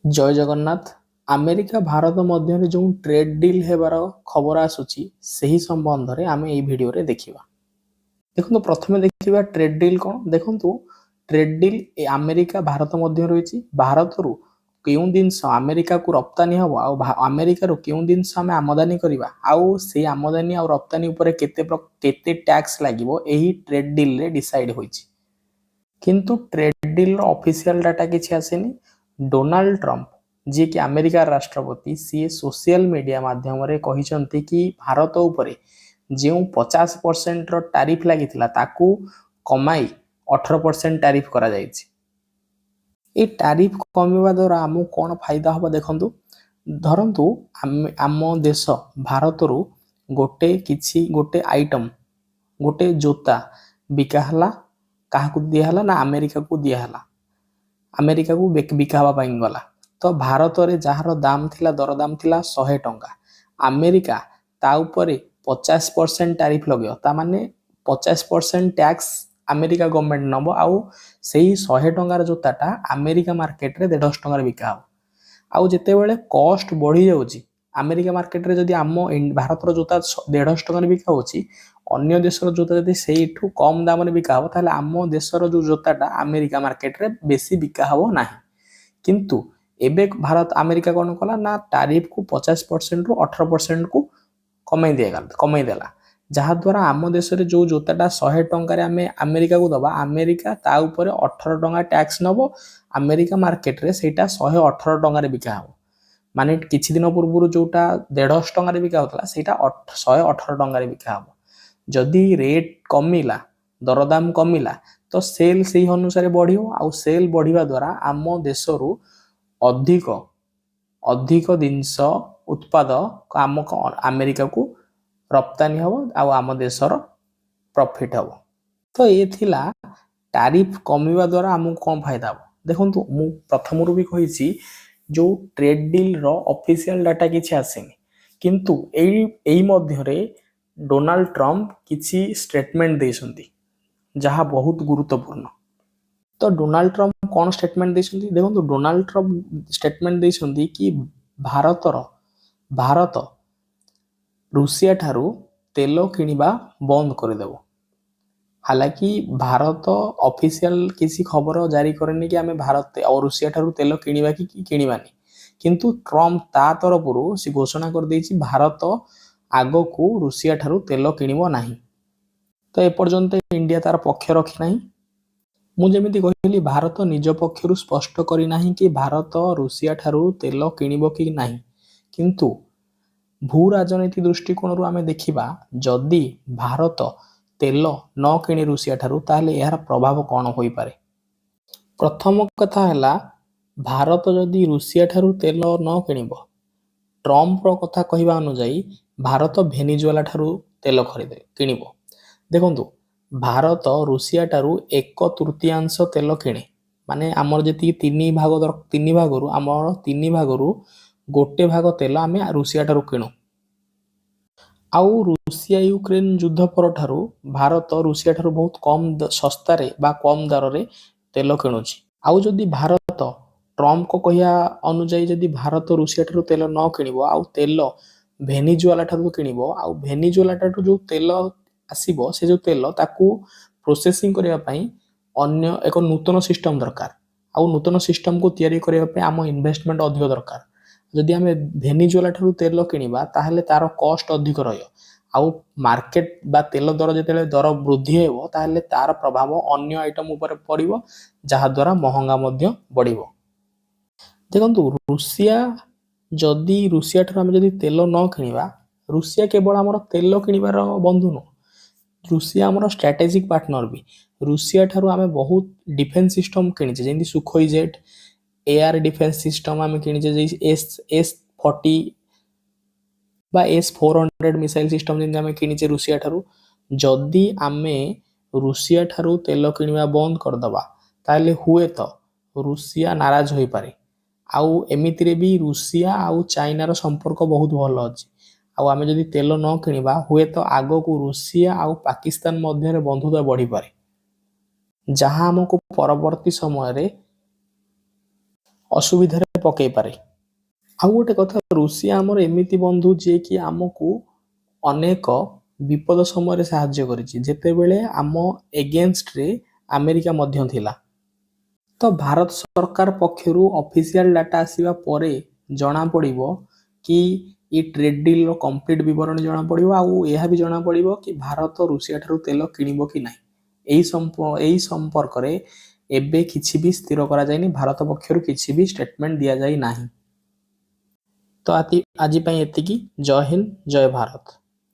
जय जगन्नाथ। अमेरिका भारत मध्य जो trade deal हेबार खबर आसूची सही संबंध रे आमे एई वीडियो रे देखिबा। देखो प्रथमे देखिबा ट्रेड डील कौन देखो। ट्रेड डील अमेरिका भारत मध्य रही भारत रु क्यों जिनस अमेरिका को रप्तानी हम आमेरिका रू क्यों जिनस आम आमदानी करवा आउ से आमदानी आ रप्तानी उपरे केते टैक्स लागिवो एही ट्रेड डील रे डिसाइड होईची। किंतु ट्रेड डील ऑफिशियल डाटा किसी आसेनी। डोनाल्ड ट्रंप जी कि अमेरिका राष्ट्रपति सी सोशल मीडिया माध्यम रे कहिसंती कि भारत उपरे जो 50% टैरिफ लगी ताकू कमाई 18% टैरिफ करा जायछि। ए टैरिफ कमिवा द्वारा आमु कौन फायदा हम देखंतु। धरंतु आम देश भारत रु गोटे आइटम गोटे जोता बिका हला काहाकू दिया हला ना अमेरिका को दिया हला। अमेरिका को बिका हवा पाई गला तो भारत रे जहार दाम थिला दरदाम थिला 100 टंका अमेरिका ता उपरे 50% टैरिफ लगे ता माने 50% टैक्स अमेरिका गवर्नमेंट नब आउ सेही 100 टंकार जोताटा अमेरिका मार्केट रे 150 टंकार बिका हो। आउ जेते बेले कॉस्ट बढ़ी जाउची अमेरिका मार्केट रे जदी आम भारत रो जोता 150 टंकार बिका होची अन्य देशर जोता जदि सेठू कम दाम बिका हो ताहले आम देशर जो जोताटा अमेरिका मार्केट रे बेसी बिका हो नाही। किंतु एबे भारत अमेरिका कौन कला ना टैरिफ को 50% रु 18% को कमाई देला जहाद्वारा आम देश रे जो जोताटा 100 टंकार आमे अमेरिका को दबा अमेरिका ता उपरे 18 टंका टैक्स नबो अमेरिका मार्केट रे सेटा 118 टंकार बिका हो। माने किछि दिन पूर्व जोटा 150 टंकार बिका होतला सेटा 118 टंकार बिका हो। जदि रेट कमिला दरदाम कमिला तो सेल से अनुसार बढ़ियो आउ सेल बढ़िया द्वारा आम देश रु अधिक अधिक जिनस उत्पाद आम अमेरिका को रप्तानी हम आम देशर प्रॉफिट हम। तो ये थिला टैरिफ कमिवा द्वारा आमको कौन फायदा हम देखो। मु प्रथम भी कही जो ट्रेड डील रो ऑफिशियल डाटा किछि आसेनी किंतु एई मध्य रे डोनाल्ड ट्रंप किछि स्टेटमेंट देइसंती जहाँ बहुत गुरुत्वपूर्ण। तो डोनाल्ड ट्रंप कौन स्टेटमेंट देइसंती देखो। डोनाल्ड ट्रंप स्टेटमेंट देइसंती कि भारत रूसिया ठारू तेल किनिबा बंद करदेव। हालांकि भारत ऑफिशियल किसी खबर जारी करेनी कि आमे भारत और रूसिया ठारू तेल किनिबा कि किनिबानी किंतु ट्रंप ता तरफरु से घोषणा कर देइछि भारत आगो को रूसिया ठारू तेल किनिबो नाही। तो एपर्यंत इंडिया तार पक्ष रखी नाही। मु जेमिति कहली भारत निज पक्षरु स्पष्ट करी नाही कि भारत रूसिया ठारू तेल किनिबो कि नाही किंतु भू राजनीति दृष्टिकोण रु आमे देखिबा जदि भारत तेल न किनी रूसिया ठारू ताहले यार प्रभाव कौन होई पारे। प्रथम कथा हैला भारत जदि रूसिया ठारू तेल न किनिबो ट्रंप रो कथा कहिबा अनुसार भारत वेनेजुएला ठारू तेल खरीदे किनिबो। देखंतु भारत रूसिया ठारू 1/3 तेल किणे माने आमर जति 3 भागरु आमर 3 भागरु गोटे भाग तेल आमे रूसिया ठारू किणु। आउ रूसिया यूक्रेन युद्ध पर ठारू भारत रूसिया ठारू बहुत कम सस्ता रे बा कम दर रे तेल किणुची। आउ जदि भारत ट्रंप को कहिया अनुसार जदि भारत रूसिया ठारू तेल न किणिबो आउ तेल वेनेजुएला ठारू किणिबो आउ वेनेजुएला ठारू जो तेल आसीबो से जो तेल ताकू प्रोसेसिंग करिया पई अन्य एक नूतन सिस्टम दरकार आउ नूतन सिस्टम को तैयारी करिया पई आम इन्वेस्टमेंट अधिक दरकार। जदि आमे वेनेजुएला ठारू तेल किनिबा ताहले तार कॉस्ट अधिक रहियो आउ मार्केट बा तेल दर जेतेले दर वृद्धि हेबो ताहले तार प्रभाव अन्य आइटम ऊपर पड़िबो जहा द्वारा महंगा मध्य बढ़िबो। देखंतु रूसिया जदि रूसिया ठारू आमे जदि तेल न किनिबा रूसिया केवल हमर तेल किनिबार बंधु न रूसिया हमर स्ट्रेटेजिक पार्टनर भी। रूसिया ठारू आमे बहुत डिफेंस सिस्टम किनिचे जेंति Sukhoi jet air defence system आमे किनिचे जे S40 बा S400 मिसाइल सिस्टम जेंति आमे किनिचे रूसिया ठारू। जदि आमे रूसिया ठारू तेल किनिबा बंद कर दबा ताले हुए तो रूसिया नाराज होई पारे आउ एमिति रे भी रूसिया आउ चाइना रो संपर्क बहुत भल अछि आउ आमे जदि तेल न किनिबा हुए तो आगो को रूसिया आउ पाकिस्तान मध्य रे बंधुता बढ़ी पारे जहां हमको परवर्ती समय रे असुविधा ପକେଇ ପାରେ। ଆଉ ଗୋଟେ କଥା, ରୁଷିଆ ଆମର ଏମିତି ବନ୍ଧୁ ଯିଏକି ଆମକୁ ଅନେକ ବିପଦ ସମୟରେ ସାହାଯ୍ୟ କରିଛି, ଯେତେବେଳେ ଆମ ଏଗେନଷ୍ଟରେ ଆମେରିକା ମଧ୍ୟ ଥିଲା। ତ ଭାରତ ସରକାର ପକ୍ଷରୁ ଅଫିସିଆଲ ଡାଟା ଆସିବା ପରେ ଜଣାପଡ଼ିବ କି ଏ ଟ୍ରେଡ୍ ଡିଲ୍ର କମ୍ପ୍ଲିଟ୍ ବିବରଣୀ ଜଣାପଡ଼ିବ, ଆଉ ଏହା ବି ଜଣାପଡ଼ିବ କି ଭାରତ ରୁଷିଆ ଠାରୁ ତେଲ କିଣିବ କି ନାହିଁ। ଏହି ସମ୍ପର୍କରେ ଏବେ କିଛି ବି ସ୍ଥିର କରାଯାଇନି, ଭାରତ ପକ୍ଷରୁ କିଛି ବି ଷ୍ଟେଟମେଣ୍ଟ ଦିଆଯାଇ ନାହିଁ। ତ ଆଜି ପାଇଁ ଏତିକି। ଜୟ ହିନ୍ଦ, ଜୟ ଭାରତ।